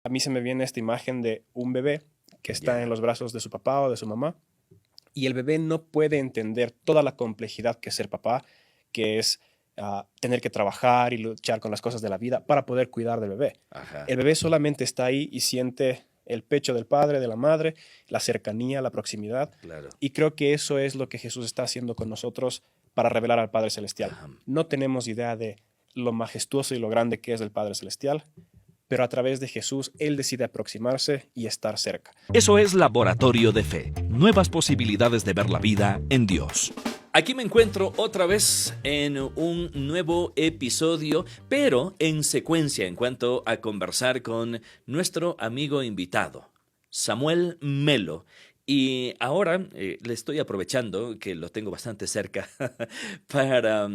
A mí se me viene esta imagen de un bebé que está en los brazos de su papá o de su mamá, y el bebé no puede entender toda la complejidad que es ser papá, que es tener que trabajar y luchar con las cosas de la vida para poder cuidar del bebé. Ajá. El bebé solamente está ahí y siente el pecho del padre, de la madre, la cercanía, la proximidad. Claro. Y creo que eso es lo que Jesús está haciendo con nosotros para revelar al Padre Celestial. Ajá. No tenemos idea de lo majestuoso y lo grande que es el Padre Celestial, pero a través de Jesús Él decide aproximarse y estar cerca. Eso es Laboratorio de Fe. Nuevas posibilidades de ver la vida en Dios. Aquí me encuentro otra vez en un nuevo episodio, pero en secuencia en cuanto a conversar con nuestro amigo invitado, Samuel Melo. Y ahora le estoy aprovechando que lo tengo bastante cerca para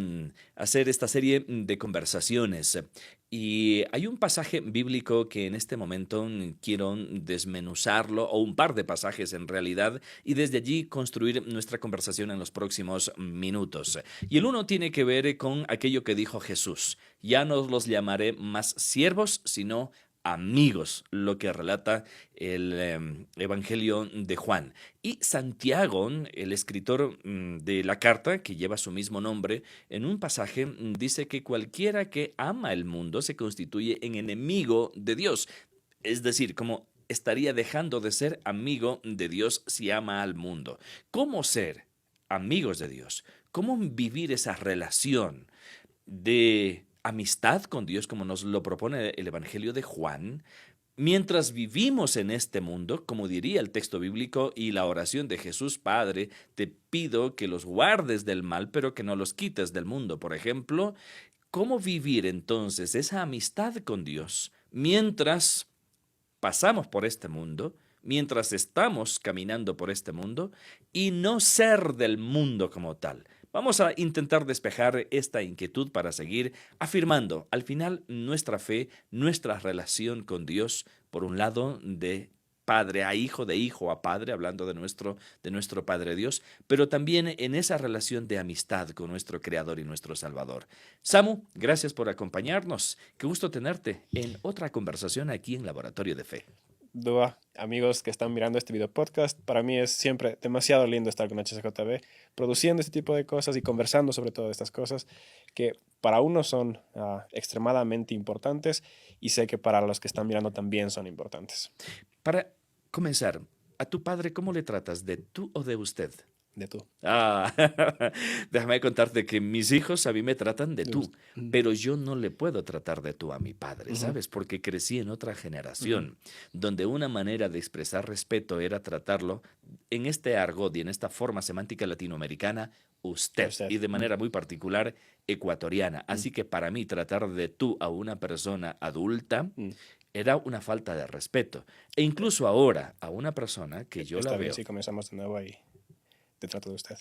hacer esta serie de conversaciones. Y hay un pasaje bíblico que en este momento quiero desmenuzarlo, o un par de pasajes en realidad, y desde allí construir nuestra conversación en los próximos minutos. Y el uno tiene que ver con aquello que dijo Jesús: ya no los llamaré más siervos, sino amigos, lo que relata el Evangelio de Juan. Y Santiago, el escritor de la carta, que lleva su mismo nombre, en un pasaje dice que cualquiera que ama el mundo se constituye en enemigo de Dios. Es decir, como estaría dejando de ser amigo de Dios si ama al mundo. ¿Cómo ser amigos de Dios? ¿Cómo vivir esa relación de amistad con Dios, como nos lo propone el Evangelio de Juan, mientras vivimos en este mundo, como diría el texto bíblico y la oración de Jesús? Padre, te pido que los guardes del mal, pero que no los quites del mundo? Por ejemplo, ¿cómo vivir entonces esa amistad con Dios mientras pasamos por este mundo, mientras estamos caminando por este mundo, y no ser del mundo como tal? Vamos a intentar despejar esta inquietud para seguir afirmando al final nuestra fe, nuestra relación con Dios, por un lado de padre a hijo, de hijo a padre, hablando de nuestro Padre Dios, pero también en esa relación de amistad con nuestro Creador y nuestro Salvador. Samu, gracias por acompañarnos. Qué gusto tenerte en otra conversación aquí en Laboratorio de Fe. Dua, amigos que están mirando este video podcast, para mí es siempre demasiado lindo estar con HCJB, produciendo este tipo de cosas y conversando sobre todo estas cosas que para uno son extremadamente importantes, y sé que para los que están mirando también son importantes. Para comenzar, ¿a tu padre cómo le tratas? ¿De tú o de usted? De tú. Déjame contarte que mis hijos a mí me tratan de tú, pero yo no le puedo tratar de tú a mi padre, ¿sabes? Porque crecí en otra generación donde una manera de expresar respeto era tratarlo en este argot y en esta forma semántica latinoamericana, usted, y de manera muy particular ecuatoriana. Así que para mí tratar de tú a una persona adulta era una falta de respeto. E incluso ahora a una persona que yo Está la bien, veo... si comenzamos de nuevo ahí. Te trato de usted.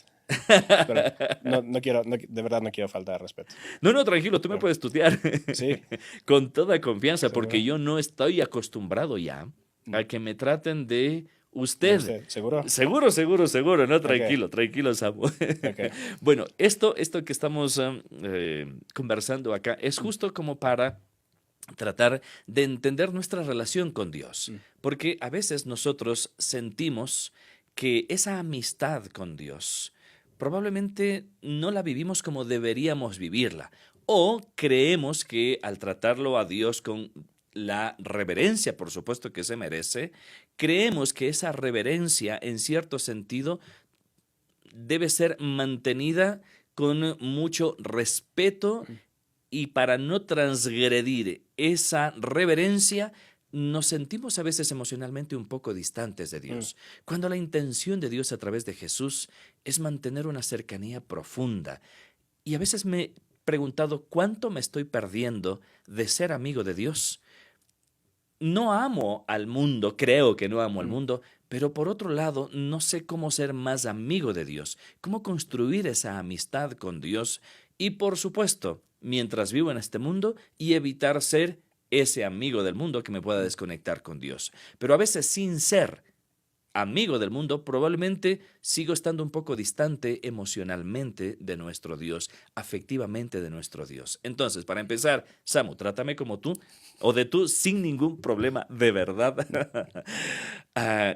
Pero no quiero, de verdad no quiero faltar de respeto. No, tranquilo, tú me puedes tutear. Sí. Con toda confianza, ¿Seguro? porque yo no estoy acostumbrado ya a que me traten de usted. ¿Seguro? Seguro. No, tranquilo, Samu. Okay. Bueno, esto que estamos conversando acá es justo como para tratar de entender nuestra relación con Dios. Porque a veces nosotros sentimos que esa amistad con Dios probablemente no la vivimos como deberíamos vivirla, o creemos que al tratarlo a Dios con la reverencia, por supuesto, que se merece, creemos que esa reverencia, en cierto sentido, debe ser mantenida con mucho respeto, y para no transgredir esa reverencia, nos sentimos a veces emocionalmente un poco distantes de Dios, cuando la intención de Dios a través de Jesús es mantener una cercanía profunda. Y a veces me he preguntado cuánto me estoy perdiendo de ser amigo de Dios. No amo al mundo, creo que no amo al mundo, pero por otro lado no sé cómo ser más amigo de Dios, cómo construir esa amistad con Dios y, por supuesto, mientras vivo en este mundo, y evitar ser ese amigo del mundo que me pueda desconectar con Dios. Pero a veces sin ser amigo del mundo, probablemente sigo estando un poco distante emocionalmente de nuestro Dios, afectivamente de nuestro Dios. Entonces, para empezar, Samu, trátame como tú o de tú sin ningún problema, de verdad.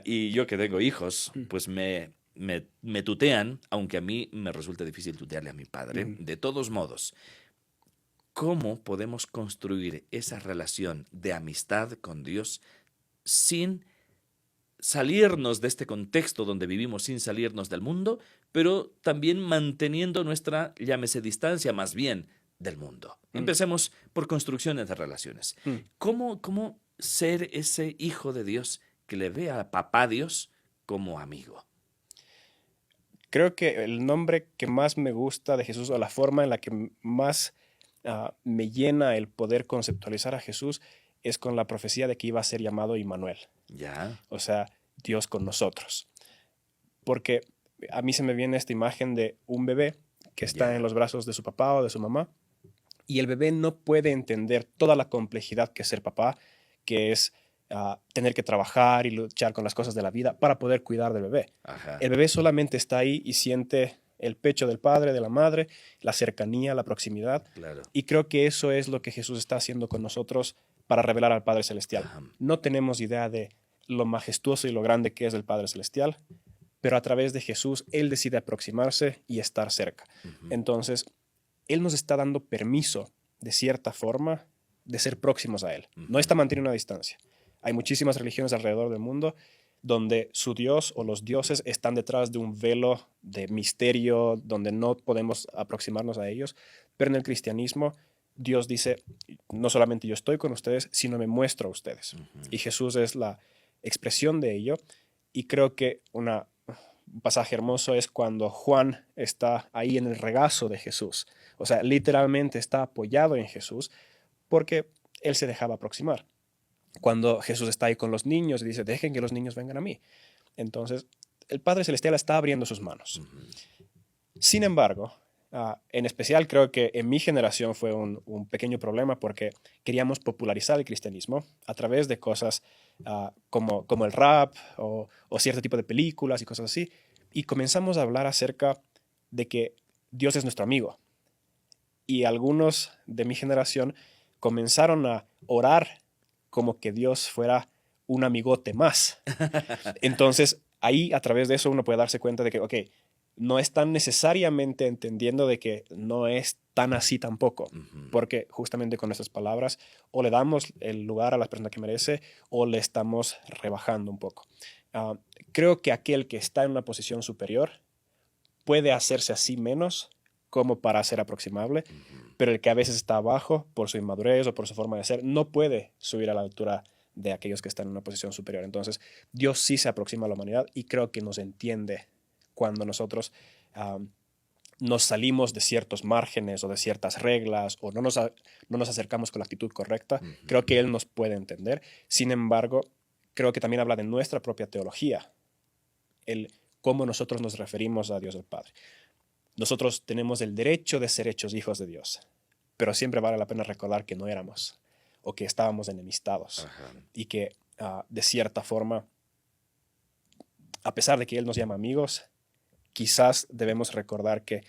Y yo que tengo hijos, pues me tutean, aunque a mí me resulta difícil tutearle a mi padre. Ujú. De todos modos, ¿cómo podemos construir esa relación de amistad con Dios sin salirnos de este contexto donde vivimos, sin salirnos del mundo, pero también manteniendo nuestra, llámese distancia más bien, del mundo? Mm. Empecemos por construcciones de relaciones. Mm. ¿Cómo ser ese hijo de Dios que le ve a papá Dios como amigo? Creo que el nombre que más me gusta de Jesús, o la forma en la que más me llena el poder conceptualizar a Jesús, es con la profecía de que iba a ser llamado Immanuel, Ya, o sea, Dios con nosotros. Porque a mí se me viene esta imagen de un bebé que está ya. en los brazos de su papá o de su mamá, y el bebé no puede entender toda la complejidad que es ser papá, que es tener que trabajar y luchar con las cosas de la vida para poder cuidar del bebé. Ajá. El bebé solamente está ahí y siente el pecho del padre, de la madre, la cercanía, la proximidad. Claro. Y creo que eso es lo que Jesús está haciendo con nosotros para revelar al Padre Celestial. Ajá. No tenemos idea de lo majestuoso y lo grande que es el Padre Celestial, pero a través de Jesús Él decide aproximarse y estar cerca. Ujú. Entonces, Él nos está dando permiso, de cierta forma, de ser próximos a Él. No está manteniendo una distancia. Hay muchísimas religiones alrededor del mundo donde su Dios o los dioses están detrás de un velo de misterio, donde no podemos aproximarnos a ellos, pero en el cristianismo Dios dice, no solamente yo estoy con ustedes, sino me muestro a ustedes. Ujú. Y Jesús es la expresión de ello, y creo que un pasaje hermoso es cuando Juan está ahí en el regazo de Jesús, o sea, literalmente está apoyado en Jesús porque él se dejaba aproximar. Cuando Jesús está ahí con los niños y dice, dejen que los niños vengan a mí. Entonces, el Padre Celestial está abriendo sus manos. Ujú. Sin embargo, en especial creo que en mi generación fue un pequeño problema porque queríamos popularizar el cristianismo a través de cosas como el rap o cierto tipo de películas y cosas así. Y comenzamos a hablar acerca de que Dios es nuestro amigo. Y algunos de mi generación comenzaron a orar como que Dios fuera un amigote más. Entonces, ahí a través de eso uno puede darse cuenta de que, ok, no están necesariamente entendiendo de que no es tan así tampoco, Ujú. porque justamente con nuestras palabras o le damos el lugar a la persona que merece o le estamos rebajando un poco. Creo que aquel que está en una posición superior puede hacerse así menos como para ser aproximable, Ujú. pero el que a veces está abajo por su inmadurez o por su forma de ser no puede subir a la altura de aquellos que están en una posición superior. Entonces, Dios sí se aproxima a la humanidad y creo que nos entiende cuando nosotros nos salimos de ciertos márgenes o de ciertas reglas o no nos acercamos con la actitud correcta. Ujú. Creo que Él nos puede entender. Sin embargo, creo que también habla de nuestra propia teología, el cómo nosotros nos referimos a Dios el Padre. Nosotros tenemos el derecho de ser hechos hijos de Dios, pero siempre vale la pena recordar que no éramos o que estábamos enemistados Ajá. y que de cierta forma, a pesar de que Él nos llama amigos, quizás debemos recordar que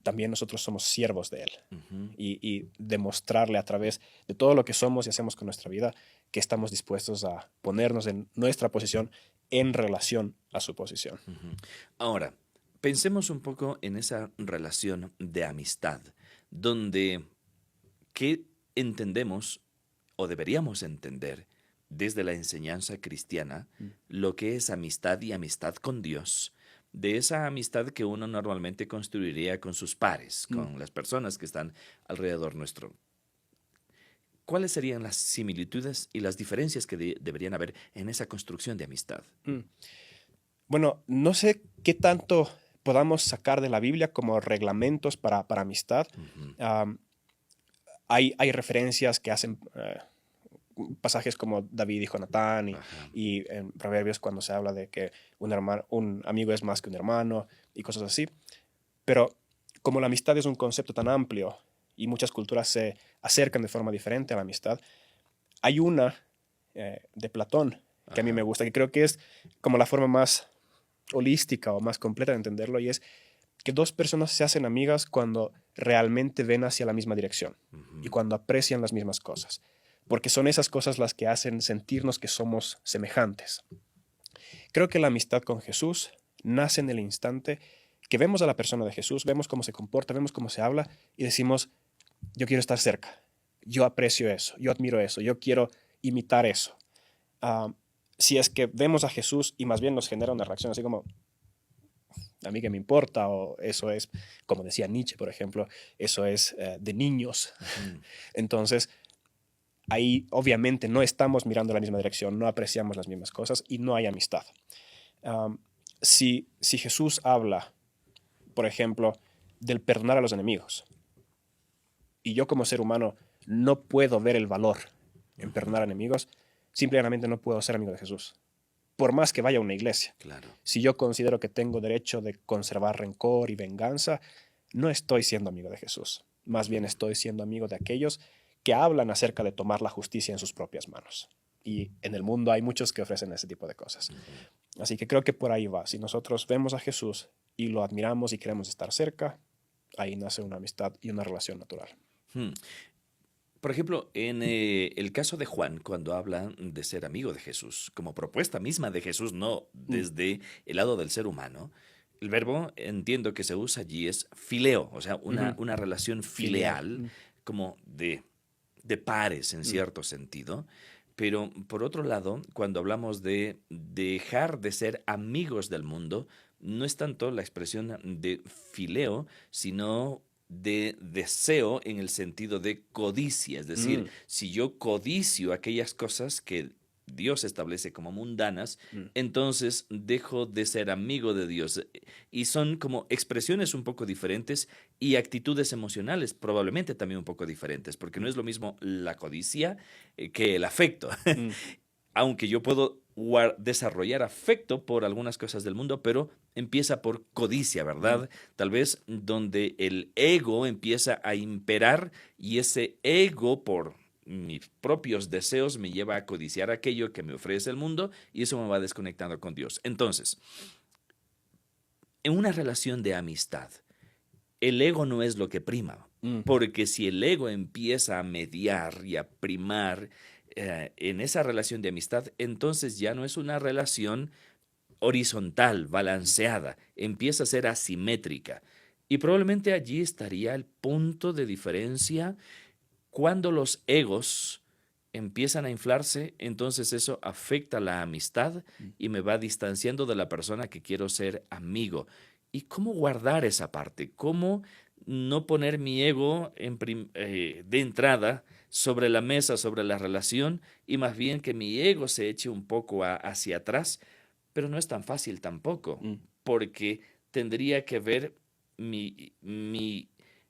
también nosotros somos siervos de Él Ujú. y demostrarle a través de todo lo que somos y hacemos con nuestra vida que estamos dispuestos a ponernos en nuestra posición en relación a su posición. Ujú. Ahora, pensemos un poco en esa relación de amistad, donde ¿qué entendemos o deberíamos entender desde la enseñanza cristiana lo que es amistad y amistad con Dios? De esa amistad que uno normalmente construiría con sus pares, con las personas que están alrededor nuestro. ¿Cuáles serían las similitudes y las diferencias que deberían haber en esa construcción de amistad? Bueno, no sé qué tanto podamos sacar de la Biblia como reglamentos para amistad. Ujú. Hay referencias que hacen pasajes como David y Jonatán Ajá. y en Proverbios cuando se habla de que un amigo es más que un hermano y cosas así. Pero como la amistad es un concepto tan amplio y muchas culturas se acercan de forma diferente a la amistad, hay una de Platón que a mí me gusta, que creo que es como la forma más holística o más completa de entenderlo, y es que dos personas se hacen amigas cuando realmente ven hacia la misma dirección y cuando aprecian las mismas cosas, porque son esas cosas las que hacen sentirnos que somos semejantes. Creo que la amistad con Jesús nace en el instante que vemos a la persona de Jesús, vemos cómo se comporta, vemos cómo se habla y decimos, yo quiero estar cerca, yo aprecio eso, yo admiro eso, yo quiero imitar eso. Si es que vemos a Jesús y más bien nos genera una reacción así como, a mí que me importa, o eso es, como decía Nietzsche, por ejemplo, eso es de niños. Entonces, ahí obviamente no estamos mirando la misma dirección, no apreciamos las mismas cosas y no hay amistad. Si Jesús habla, por ejemplo, del perdonar a los enemigos, y yo como ser humano no puedo ver el valor en perdonar a enemigos, simplemente no puedo ser amigo de Jesús. Por más que vaya a una iglesia. Claro. Si yo considero que tengo derecho de conservar rencor y venganza, no estoy siendo amigo de Jesús. Más bien estoy siendo amigo de aquellos que hablan acerca de tomar la justicia en sus propias manos. Y en el mundo hay muchos que ofrecen ese tipo de cosas. Así que creo que por ahí va. Si nosotros vemos a Jesús y lo admiramos y queremos estar cerca, ahí nace una amistad y una relación natural. Por ejemplo, en el caso de Juan, cuando habla de ser amigo de Jesús, como propuesta misma de Jesús, no desde el lado del ser humano, el verbo, entiendo que se usa allí, es fileo, o sea, una relación filial, como de pares en cierto sentido. Pero por otro lado, cuando hablamos de dejar de ser amigos del mundo, no es tanto la expresión de fileo, sino de deseo en el sentido de codicia. Es decir, si yo codicio aquellas cosas que Dios establece como mundanas, entonces dejo de ser amigo de Dios. Y son como expresiones un poco diferentes y actitudes emocionales probablemente también un poco diferentes, porque no es lo mismo la codicia que el afecto. Aunque yo puedo desarrollar afecto por algunas cosas del mundo, pero empieza por codicia, ¿verdad? Tal vez donde el ego empieza a imperar y ese ego por mis propios deseos me lleva a codiciar aquello que me ofrece el mundo y eso me va desconectando con Dios. Entonces, en una relación de amistad, el ego no es lo que prima, porque si el ego empieza a mediar y a primar en esa relación de amistad, entonces ya no es una relación horizontal, balanceada, empieza a ser asimétrica. Y probablemente allí estaría el punto de diferencia. Cuando los egos empiezan a inflarse, entonces eso afecta la amistad y me va distanciando de la persona que quiero ser amigo. ¿Y cómo guardar esa parte? ¿Cómo no poner mi ego de entrada sobre la mesa, sobre la relación, y más bien que mi ego se eche un poco hacia atrás? Pero no es tan fácil tampoco, porque tendría que ver mi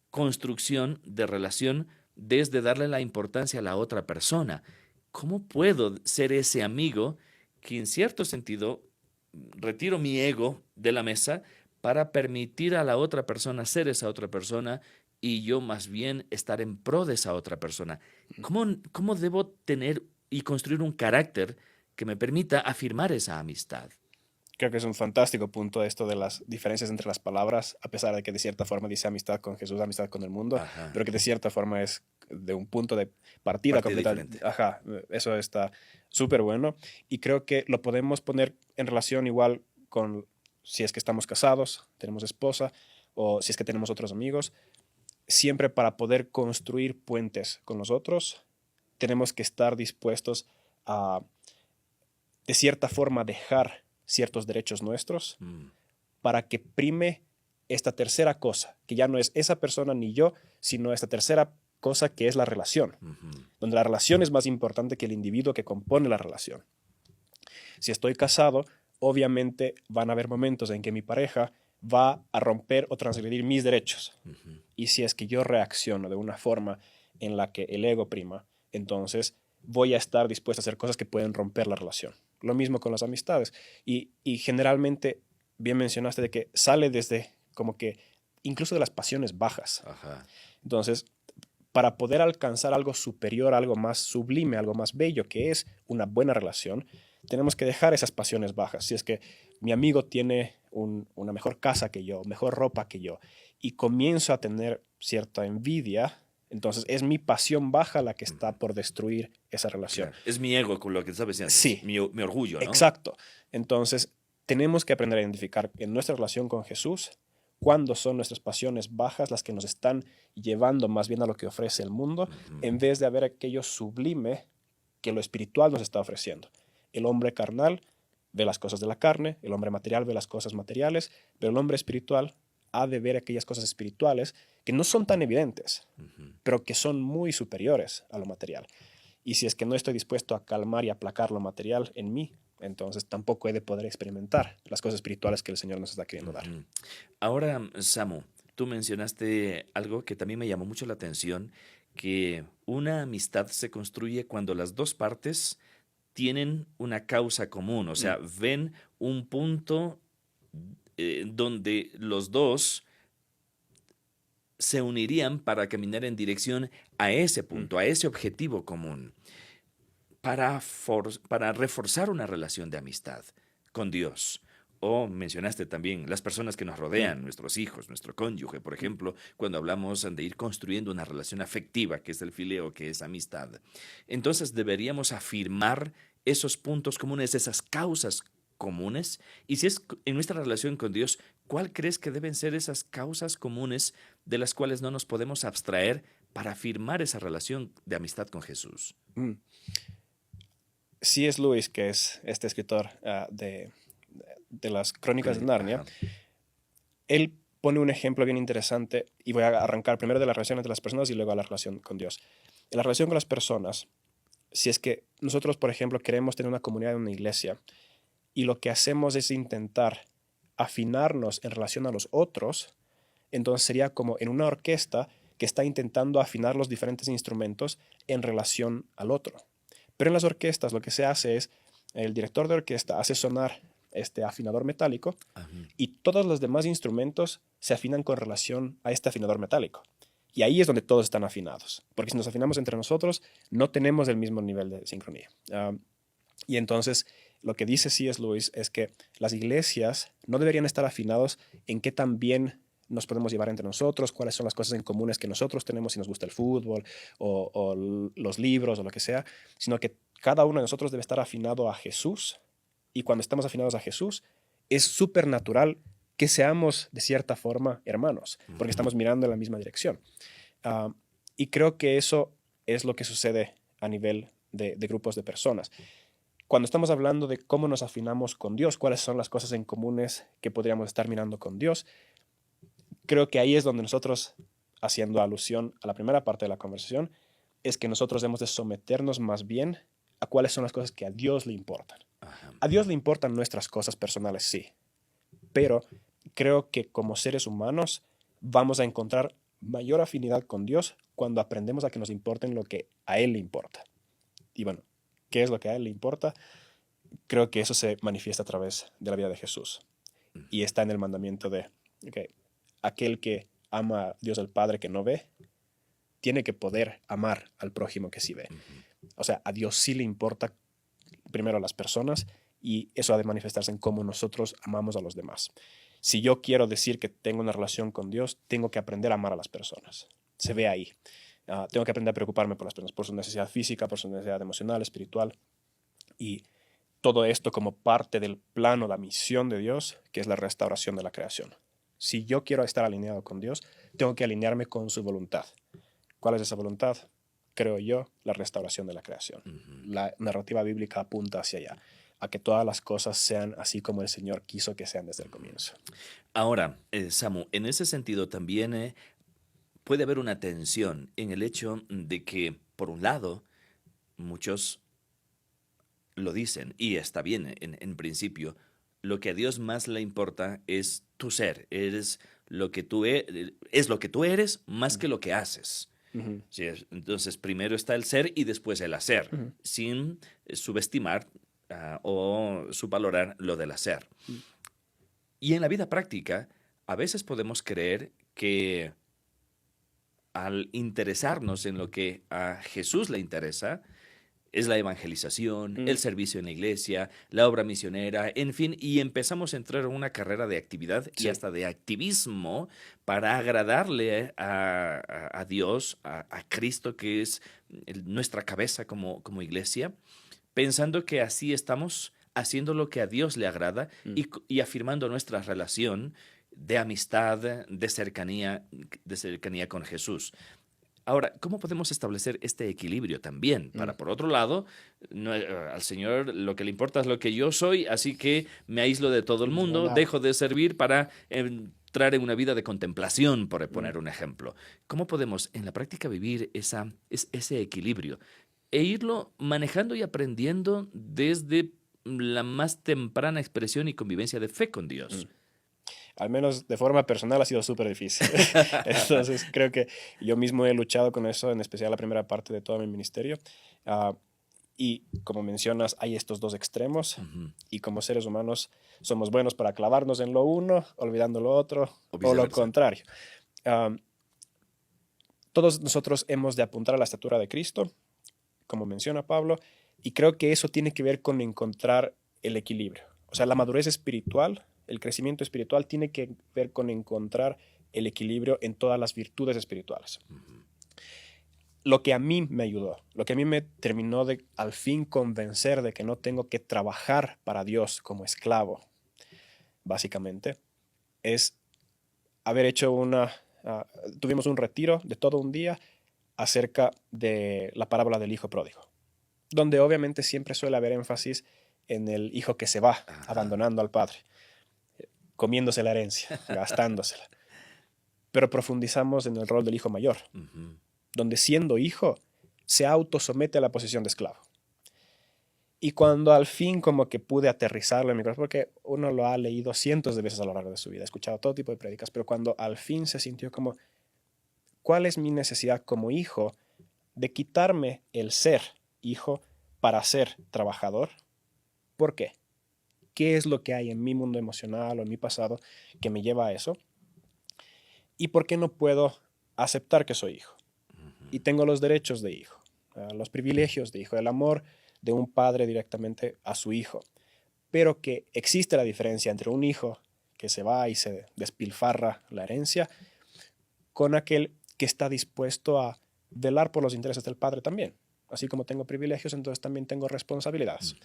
construcción de relación desde darle la importancia a la otra persona. ¿Cómo puedo ser ese amigo que en cierto sentido retiro mi ego de la mesa para permitir a la otra persona ser esa otra persona y yo más bien estar en pro de esa otra persona? ¿Cómo debo tener y construir un carácter que me permita afirmar esa amistad? Creo que es un fantástico punto esto de las diferencias entre las palabras, a pesar de que de cierta forma dice amistad con Jesús, amistad con el mundo, pero que de cierta forma es de un punto de partida completamente. Eso está súper bueno. Y creo que lo podemos poner en relación igual con si es que estamos casados, tenemos esposa, o si es que tenemos otros amigos. Siempre para poder construir puentes con los otros, tenemos que estar dispuestos a, de cierta forma, dejar ciertos derechos nuestros para que prime esta tercera cosa, que ya no es esa persona ni yo, sino esta tercera cosa que es la relación, donde la relación es más importante que el individuo que compone la relación. Si estoy casado, obviamente van a haber momentos en que mi pareja va a romper o transgredir mis derechos. Y si es que yo reacciono de una forma en la que el ego prima, entonces voy a estar dispuesto a hacer cosas que pueden romper la relación. Lo mismo con las amistades. Y generalmente, bien mencionaste de que sale desde como que incluso de las pasiones bajas. Entonces, para poder alcanzar algo superior, algo más sublime, algo más bello, que es una buena relación, tenemos que dejar esas pasiones bajas. Si es que mi amigo tiene una mejor casa que yo, mejor ropa que yo, y comienzo a tener cierta envidia, entonces es mi pasión baja la que está por destruir esa relación. Claro. Es mi ego con lo que estás diciendo. Sí. Mi orgullo, ¿no? Exacto. Entonces, tenemos que aprender a identificar en nuestra relación con Jesús cuándo son nuestras pasiones bajas las que nos están llevando más bien a lo que ofrece el mundo, en vez de a ver aquello sublime que lo espiritual nos está ofreciendo. El hombre carnal ve las cosas de la carne, el hombre material ve las cosas materiales, pero el hombre espiritual ha de ver aquellas cosas espirituales que no son tan evidentes, pero que son muy superiores a lo material. Y si es que no estoy dispuesto a calmar y aplacar lo material en mí, entonces tampoco he de poder experimentar las cosas espirituales que el Señor nos está queriendo dar. Ahora, Samu, tú mencionaste algo que también me llamó mucho la atención, que una amistad se construye cuando las dos partes tienen una causa común, o sea, ven un punto donde los dos se unirían para caminar en dirección a ese punto, a ese objetivo común, para reforzar una relación de amistad con Dios. O mencionaste también las personas que nos rodean, nuestros hijos, nuestro cónyuge, por ejemplo, cuando hablamos de ir construyendo una relación afectiva, que es el fileo, que es amistad. Entonces deberíamos afirmar esos puntos comunes, esas causas comunes. Y si es en nuestra relación con Dios, ¿cuál crees que deben ser esas causas comunes de las cuales no nos podemos abstraer para afirmar esa relación de amistad con Jesús? C.S. Lewis, que es este escritor de las Crónicas de Narnia, él pone un ejemplo bien interesante, y voy a arrancar primero de las relaciones de las personas y luego a la relación con Dios. En la relación con las personas, si es que nosotros, por ejemplo, queremos tener una comunidad en una iglesia y lo que hacemos es intentar afinarnos en relación a los otros, entonces sería como en una orquesta que está intentando afinar los diferentes instrumentos en relación al otro. Pero en las orquestas lo que se hace es, el director de orquesta hace sonar este afinador metálico y todos los demás instrumentos se afinan con relación a este afinador metálico. Y ahí es donde todos están afinados, porque si nos afinamos entre nosotros no tenemos el mismo nivel de sincronía. Y entonces lo que dice C.S. Lewis es que las iglesias no deberían estar afinados en qué tan bien nos podemos llevar entre nosotros, cuáles son las cosas en comunes que nosotros tenemos, si nos gusta el fútbol o los libros o lo que sea, sino que cada uno de nosotros debe estar afinado a Jesús, y cuando estamos afinados a Jesús es súper natural que seamos de cierta forma hermanos, porque estamos mirando en la misma dirección. Y creo que eso es lo que sucede a nivel de grupos de personas. Cuando estamos hablando de cómo nos afinamos con Dios, cuáles son las cosas en comunes que podríamos estar mirando con Dios, creo que ahí es donde nosotros, haciendo alusión a la primera parte de la conversación, es que nosotros debemos de someternos más bien a cuáles son las cosas que a Dios le importan. A Dios le importan nuestras cosas personales, sí, pero creo que como seres humanos vamos a encontrar mayor afinidad con Dios cuando aprendemos a que nos importen lo que a Él le importa. Y bueno, ¿qué es lo que a Él le importa? Creo que eso se manifiesta a través de la vida de Jesús. Y está en el mandamiento de aquel que ama a Dios el Padre que no ve, tiene que poder amar al prójimo que sí ve. O sea, a Dios sí le importa primero a las personas, y eso ha de manifestarse en cómo nosotros amamos a los demás. Si yo quiero decir que tengo una relación con Dios, tengo que aprender a amar a las personas. Se ve ahí. Tengo que aprender a preocuparme por las personas, por su necesidad física, por su necesidad emocional, espiritual. Y todo esto como parte del plano, la misión de Dios, que es la restauración de la creación. Si yo quiero estar alineado con Dios, tengo que alinearme con su voluntad. ¿Cuál es esa voluntad? Creo yo, la restauración de la creación. La narrativa bíblica apunta hacia allá, a que todas las cosas sean así como el Señor quiso que sean desde el comienzo. Ahora, Samu, en ese sentido también puede haber una tensión en el hecho de que, por un lado, muchos lo dicen, y está bien en principio, lo que a Dios más le importa es tu ser, es lo que tú eres más que lo que haces. Sí, entonces, primero está el ser y después el hacer, sin subestimar o subvalorar lo del hacer. Y en la vida práctica, a veces podemos creer que al interesarnos en lo que a Jesús le interesa, es la evangelización, Mm. el servicio en la iglesia, la obra misionera, en fin, y empezamos a entrar en una carrera de actividad y Sí. hasta de activismo para agradarle a Dios, a Cristo, que es nuestra cabeza como iglesia, pensando que así estamos haciendo lo que a Dios le agrada Mm. y afirmando nuestra relación de amistad, de cercanía con Jesús. Ahora, ¿cómo podemos establecer este equilibrio también? Mm. Para, por otro lado, al Señor lo que le importa es lo que yo soy, así que me aíslo de todo el Es mundo, verdad. dejo de servir para entrar en una vida de contemplación, por poner Mm. un ejemplo. ¿Cómo podemos en la práctica vivir ese equilibrio e irlo manejando y aprendiendo desde la más temprana expresión y convivencia de fe con Dios? Al menos de forma personal ha sido súper difícil. Entonces creo que yo mismo he luchado con eso, en especial la primera parte de todo mi ministerio. Ah, y como mencionas, hay estos dos extremos Ujú. y como seres humanos somos buenos para clavarnos en lo uno, olvidando lo otro, O o lo viceversa. contrario. Ah, todos nosotros hemos de apuntar a la estatura de Cristo, como menciona Pablo, y creo que eso tiene que ver con encontrar el equilibrio. O sea, la madurez espiritual, el crecimiento espiritual tiene que ver con encontrar el equilibrio en todas las virtudes espirituales. Lo que a mí me ayudó, lo que a mí me terminó de al fin convencer de que no tengo que trabajar para Dios como esclavo, básicamente, es haber hecho tuvimos un retiro de todo un día acerca de la parábola del hijo pródigo, donde obviamente siempre suele haber énfasis en el hijo que se va, Ajá. abandonando al padre, comiéndose la herencia, gastándosela. Pero profundizamos en el rol del hijo mayor, Ujú. donde siendo hijo se autosomete a la posición de esclavo. Y cuando al fin como que pude aterrizarlo en mi corazón, porque uno lo ha leído cientos de veces a lo largo de su vida, ha escuchado todo tipo de prédicas, pero cuando al fin se sintió como, ¿cuál es mi necesidad como hijo de quitarme el ser hijo para ser trabajador? ¿Por qué? ¿Qué es lo que hay en mi mundo emocional o en mi pasado que me lleva a eso? ¿Y por qué no puedo aceptar que soy hijo? Y tengo los derechos de hijo, los privilegios de hijo, el amor de un padre directamente a su hijo. Pero que existe la diferencia entre un hijo que se va y se despilfarra la herencia con aquel que está dispuesto a velar por los intereses del padre también. Así como tengo privilegios, entonces también tengo responsabilidades.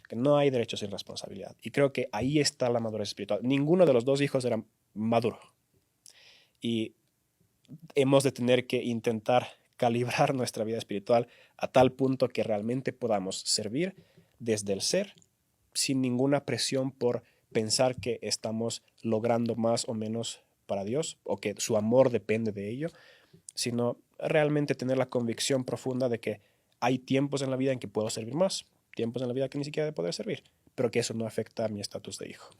Que no hay derechos sin responsabilidad. Y creo que ahí está la madurez espiritual. Ninguno de los dos hijos era maduro. Y hemos de tener que intentar calibrar nuestra vida espiritual a tal punto que realmente podamos servir desde el ser sin ninguna presión por pensar que estamos logrando más o menos para Dios o que su amor depende de ello, sino realmente tener la convicción profunda de que hay tiempos en la vida en que puedo servir más, tiempos en la vida que ni siquiera de poder servir, pero que eso no afecta a mi estatus de hijo.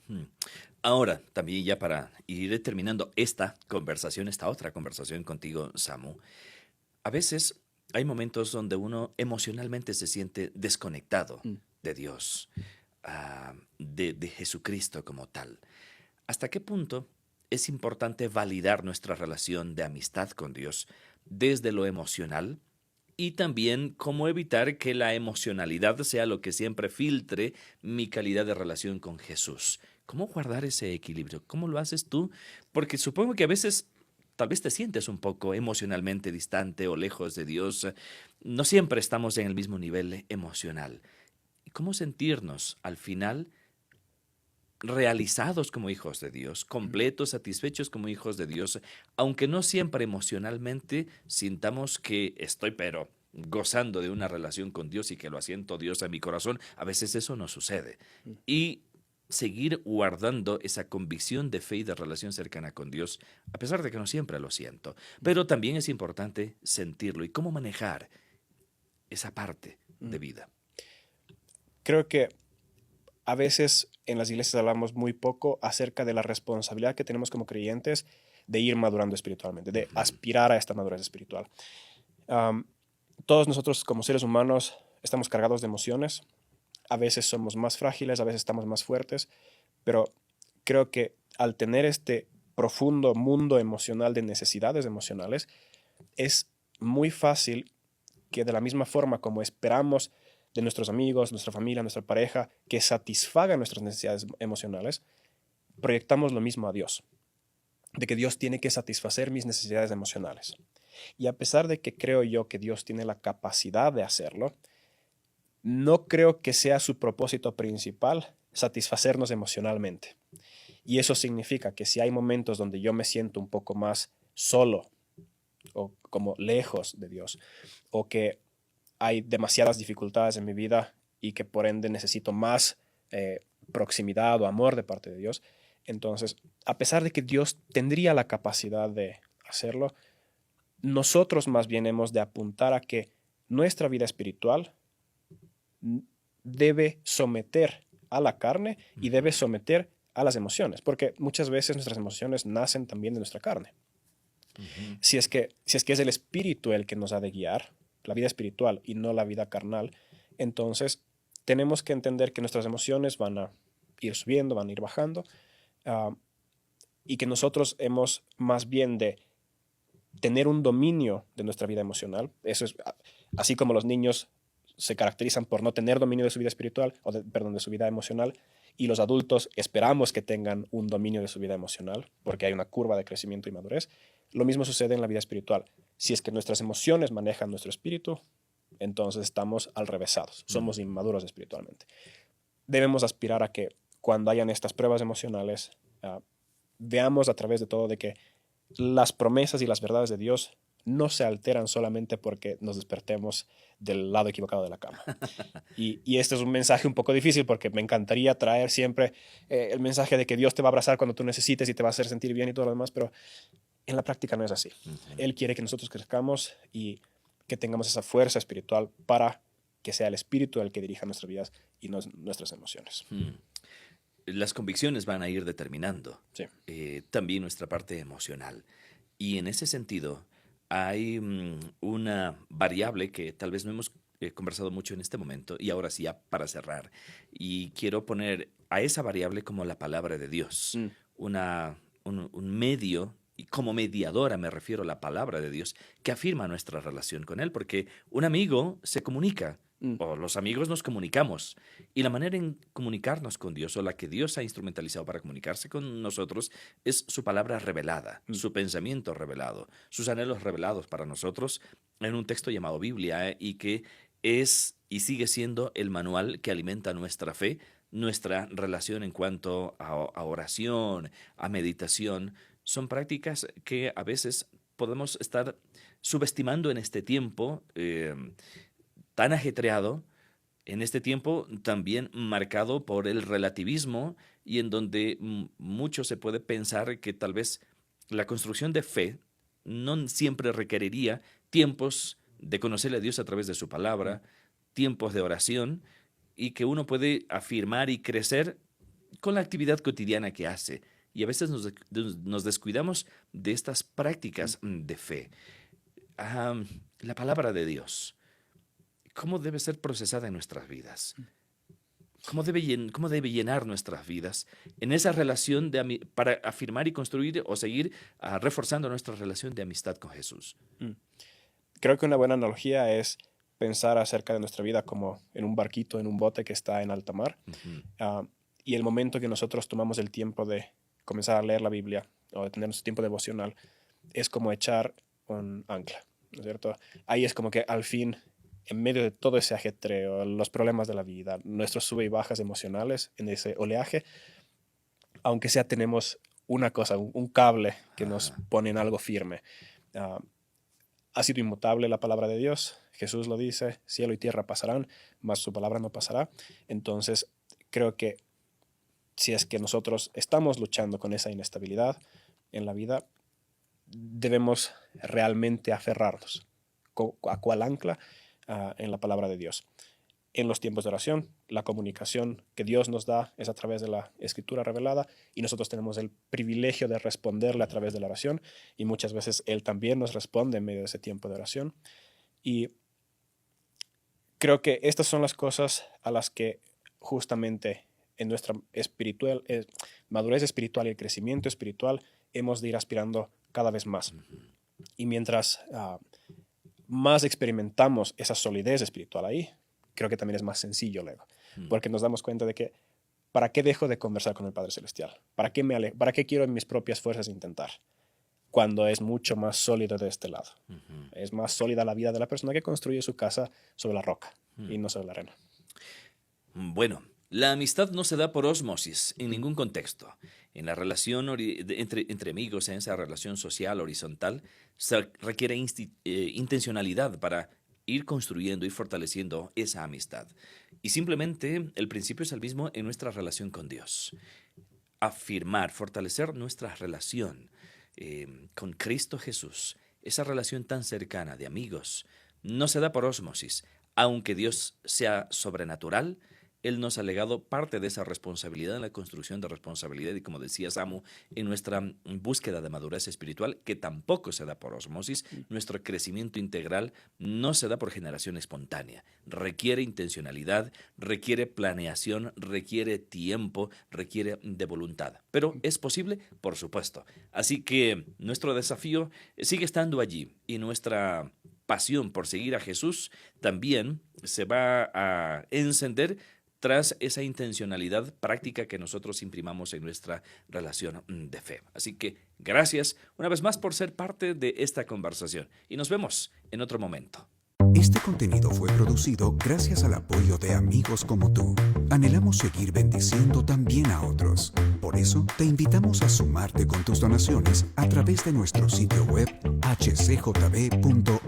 Ahora, también ya para ir terminando esta otra conversación contigo, Samu, a veces hay momentos donde uno emocionalmente se siente desconectado de Dios, de Jesucristo como tal. ¿Hasta qué punto es importante validar nuestra relación de amistad con Dios desde lo emocional? Y también cómo evitar que la emocionalidad sea lo que siempre filtre mi calidad de relación con Jesús. ¿Cómo guardar ese equilibrio? ¿Cómo lo haces tú? Porque supongo que a veces tal vez te sientes un poco emocionalmente distante o lejos de Dios. No siempre estamos en el mismo nivel emocional. ¿Cómo sentirnos al final realizados como hijos de Dios, completos, satisfechos como hijos de Dios, aunque no siempre emocionalmente sintamos que estoy pero gozando de una relación con Dios y que lo asiento Dios a mi corazón? A veces eso no sucede. Y seguir guardando esa convicción de fe y de relación cercana con Dios, a pesar de que no siempre lo siento. Pero también es importante sentirlo y cómo manejar esa parte de vida. Creo que a veces en las iglesias hablamos muy poco acerca de la responsabilidad que tenemos como creyentes de ir madurando espiritualmente, de aspirar a esta madurez espiritual. Todos nosotros como seres humanos estamos cargados de emociones. A veces somos más frágiles, a veces estamos más fuertes, pero creo que al tener este profundo mundo emocional de necesidades emocionales, es muy fácil que de la misma forma como esperamos de nuestros amigos, nuestra familia, nuestra pareja, que satisfagan nuestras necesidades emocionales, proyectamos lo mismo a Dios, de que Dios tiene que satisfacer mis necesidades emocionales. Y a pesar de que creo yo que Dios tiene la capacidad de hacerlo, no creo que sea su propósito principal satisfacernos emocionalmente. Y eso significa que si hay momentos donde yo me siento un poco más solo o como lejos de Dios, o que hay demasiadas dificultades en mi vida y que por ende necesito más proximidad o amor de parte de Dios, entonces, a pesar de que Dios tendría la capacidad de hacerlo, nosotros más bien hemos de apuntar a que nuestra vida espiritual debe someter a la carne y debe someter a las emociones, porque muchas veces nuestras emociones nacen también de nuestra carne. Si es que es el espíritu el que nos ha de guiar, la vida espiritual y no la vida carnal, entonces tenemos que entender que nuestras emociones van a ir subiendo, van a ir bajando, y que nosotros hemos más bien de tener un dominio de nuestra vida emocional. Eso es así como los niños se caracterizan por no tener dominio de su vida espiritual, de su vida emocional, y los adultos esperamos que tengan un dominio de su vida emocional, porque hay una curva de crecimiento y madurez. Lo mismo sucede en la vida espiritual. Si es que nuestras emociones manejan nuestro espíritu, entonces estamos alrevesados, somos inmaduros espiritualmente. Debemos aspirar a que cuando hayan estas pruebas emocionales, veamos a través de todo de que las promesas y las verdades de Dios no se alteran solamente porque nos despertemos del lado equivocado de la cama. Y este es un mensaje un poco difícil porque me encantaría traer siempre el mensaje de que Dios te va a abrazar cuando tú necesites y te va a hacer sentir bien y todo lo demás, pero en la práctica no es así. Él quiere que nosotros crezcamos y que tengamos esa fuerza espiritual para que sea el Espíritu el que dirija nuestras vidas y no nuestras emociones. Las convicciones van a ir determinando también nuestra parte emocional. Y en ese sentido, hay una variable que tal vez no hemos conversado mucho en este momento, y ahora sí, ya para cerrar. Y quiero poner a esa variable como la palabra de Dios, un medio, y como mediadora me refiero a la palabra de Dios, que afirma nuestra relación con Él, porque un amigo se comunica, o los amigos nos comunicamos, y la manera en comunicarnos con Dios, o la que Dios ha instrumentalizado para comunicarse con nosotros, es su palabra revelada, su pensamiento revelado, sus anhelos revelados para nosotros en un texto llamado Biblia, y que es y sigue siendo el manual que alimenta nuestra fe, nuestra relación en cuanto a oración, a meditación. Son prácticas que a veces podemos estar subestimando en este tiempo tan ajetreado, en este tiempo también marcado por el relativismo, y en donde mucho se puede pensar que tal vez la construcción de fe no siempre requeriría tiempos de conocerle a Dios a través de su palabra, tiempos de oración, y que uno puede afirmar y crecer con la actividad cotidiana que hace. Y a veces nos descuidamos de estas prácticas de fe. La palabra de Dios, ¿cómo debe ser procesada en nuestras vidas? ¿Cómo debe llenar nuestras vidas en esa relación para afirmar y construir o seguir reforzando nuestra relación de amistad con Jesús? Creo que una buena analogía es pensar acerca de nuestra vida como en un barquito, en un bote que está en alta mar. Y el momento que nosotros tomamos el tiempo de comenzar a leer la Biblia o de tener nuestro tiempo devocional es como echar un ancla, ¿no es cierto? Ahí es como que al fin, en medio de todo ese ajetreo, los problemas de la vida, nuestros sube y bajas emocionales en ese oleaje, aunque sea tenemos una cosa, un cable que nos pone en algo firme. Ha sido inmutable la palabra de Dios. Jesús lo dice, cielo y tierra pasarán, mas su palabra no pasará. Entonces, creo que si es que nosotros estamos luchando con esa inestabilidad en la vida, debemos realmente aferrarnos. ¿A cuál ancla? En la palabra de Dios. En los tiempos de oración, la comunicación que Dios nos da es a través de la Escritura revelada, y nosotros tenemos el privilegio de responderle a través de la oración, y muchas veces Él también nos responde en medio de ese tiempo de oración. Y creo que estas son las cosas a las que justamente en nuestra madurez espiritual y el crecimiento espiritual hemos de ir aspirando cada vez más. Y mientras más experimentamos esa solidez espiritual ahí, creo que también es más sencillo luego, porque nos damos cuenta de que ¿para qué dejo de conversar con el Padre Celestial? ¿Para qué ¿Para qué quiero en mis propias fuerzas intentar? Cuando es mucho más sólido de este lado. Es más sólida la vida de la persona que construye su casa sobre la roca y no sobre la arena. Bueno, la amistad no se da por ósmosis en ningún contexto. En la relación entre amigos, en esa relación social horizontal, se requiere intencionalidad para ir construyendo y fortaleciendo esa amistad. Y simplemente el principio es el mismo en nuestra relación con Dios. Afirmar, fortalecer nuestra relación con Cristo Jesús, esa relación tan cercana de amigos, no se da por ósmosis. Aunque Dios sea sobrenatural, Él nos ha legado parte de esa responsabilidad en la construcción de responsabilidad y, como decía Samu, en nuestra búsqueda de madurez espiritual, que tampoco se da por ósmosis. Nuestro crecimiento integral no se da por generación espontánea. Requiere intencionalidad, requiere planeación, requiere tiempo, requiere de voluntad. Pero ¿es posible? Por supuesto. Así que nuestro desafío sigue estando allí y nuestra pasión por seguir a Jesús también se va a encender tras esa intencionalidad práctica que nosotros imprimamos en nuestra relación de fe. Así que gracias una vez más por ser parte de esta conversación y nos vemos en otro momento. Este contenido fue producido gracias al apoyo de amigos como tú. Anhelamos seguir bendiciendo también a otros. Por eso, te invitamos a sumarte con tus donaciones a través de nuestro sitio web hcjb.org.